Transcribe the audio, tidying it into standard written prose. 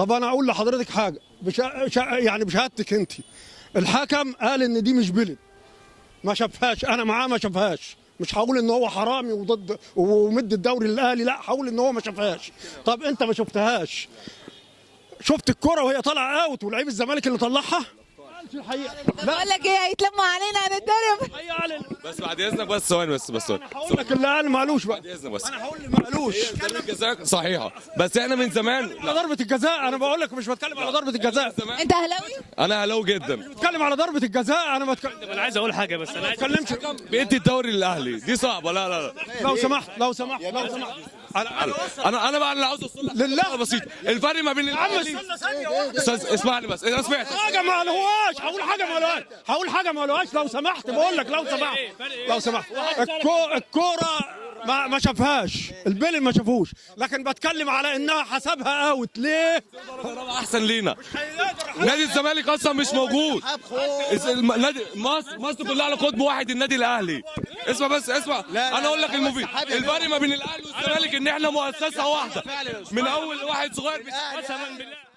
طب انا اقول لحضرتك حاجه يعني بشهادتك انت، الحكم قال ان دي مش بلد، ما شافهاش، انا معاه ما شافهاش، مش هقول ان هو حرامي وضد ومد الدوري للاهلي، لا هقول ان هو ما شافهاش. طب انت ما شفتهاش، شفت الكره وهي طالعه اوت ولعيب الزمالك اللي طلعها؟ الحقيقه بقول لك ايه، هيتلموا علينا هنتضرب. بس بعد اذنك، بس ثواني، بس انا هقول لك اللي قال مالوش بقى، بعد اذنك بس. انا هقول اللي مالوش. ضربة جزاء صحيحه، بس احنا من زمان. على ضربه الجزاء انا بقول لك، مش بتكلم على ضربه الجزاء. انت اهلاوي؟ انا اهلاوي جدا. بتكلم على ضربه الجزاء، انا انا عايز اقول حاجه، بس انا ما عايز بتكلمش. بيدي الدوري للاهلي دي صعبه. لا لا لا، لو سمحت لو سمحت لو سمحت، انا بقى اللي عاوز اوصل لك لله. بسيط. الفرق ما بين الاهلي، استاذ اسمعني بس، انا سمعت حاجه ما قالوهاش، هقول حاجه ما قالوهاش، هقول حاجه ما قالوهاش لو سمحت، بقول لك لو سمحت لو سمحت. الكوره ما شافهاش، البيلي ما شافوش، لكن بتكلم على انها حسبها اوت. ليه؟ احسن لينا. نادي الزمالك اصلا مش موجود. نادي مصر كلها على قطب واحد، النادي الاهلي. اسمع بس، اسمع، انا اقول لك المفيد. الفرق ما بين الاهلي والزمالك ان احنا مؤسسه واحده، من اول واحد صغير قسما بالله.